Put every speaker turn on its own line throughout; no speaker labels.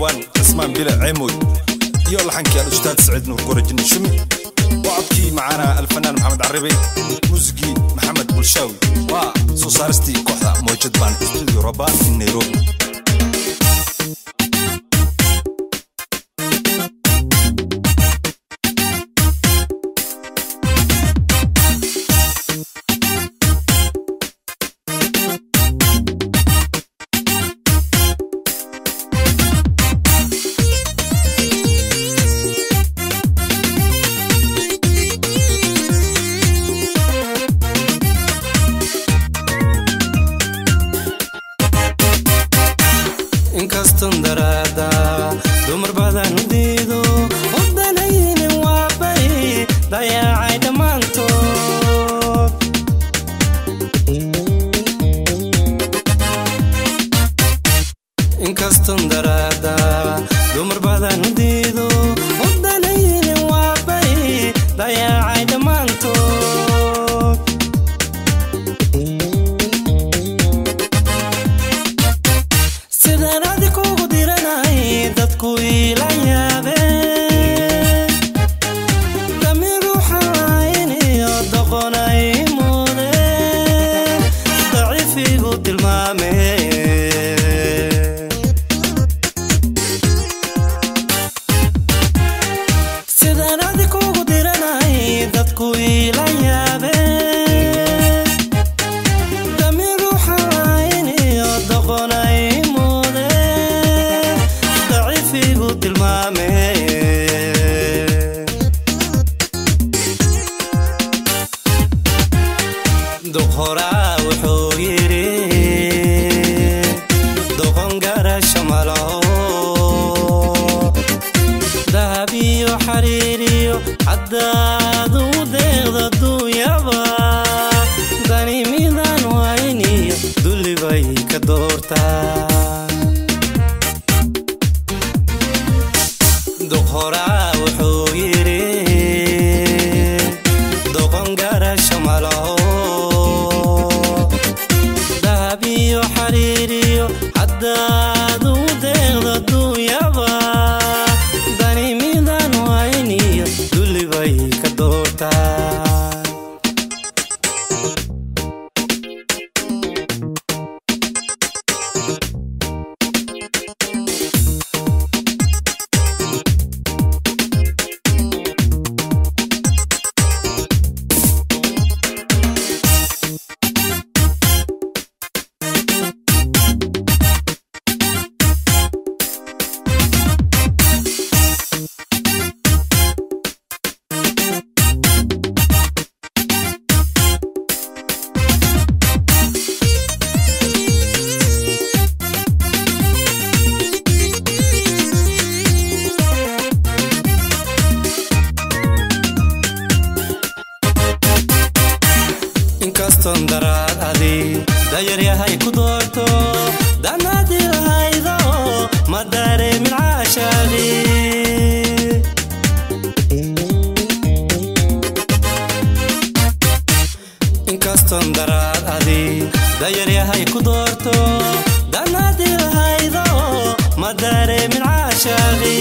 أبوان اسمان بلا عمود يلا حنكي الأستاذ سعيد نور قرج النشمي وعبكي معنا الفنان محمد عربي موسيقي محمد بولشاوي وصوصارستي كوحدة موجود بان استوديو ربان في نيروبي.
Darada dumar badan diido wadanayni waabay dayacay dhamaantood inkastoo darada dumar badan diido wadanayni waabay dayacay dhamaantood sidaan adigu dadku ila yaabeen damiru xaayniyo doqonay moodeen daciifigu tilmaameen sidaan adigu diranay dadku ila yaabeen damiru xaayniyo doqonay دخورا وحويري دخون قرش ملو ذهبي وحريري حداد ودغض الدويابا داني ميدان وعيني دولي بيك دورتا دخورا وحويري دخون قرش ملو ذهبي وحريري حداد ودغض الدويابا داني ميدان وعيني دولي بيك دورتا inkastoo darad adi dayar yahay ku doorto danadi lahaydo ma dareemin caashaqi inkastoo darad adi dayar yahay ku doorto danadi lahaydo ma dareemin caashaqi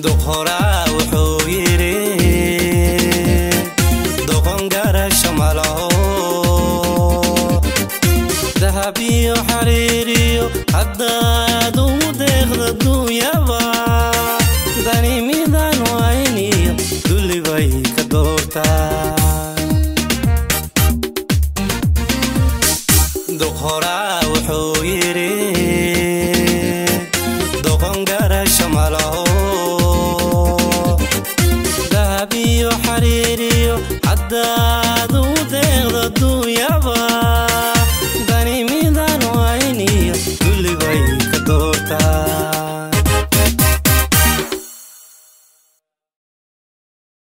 دخورا وحويري دخون قرش ملو ذهبي وحريري حداد ودغض الدويابا داني ميدان وعيني دولي بيك دورتا دخورا وحويري adduunya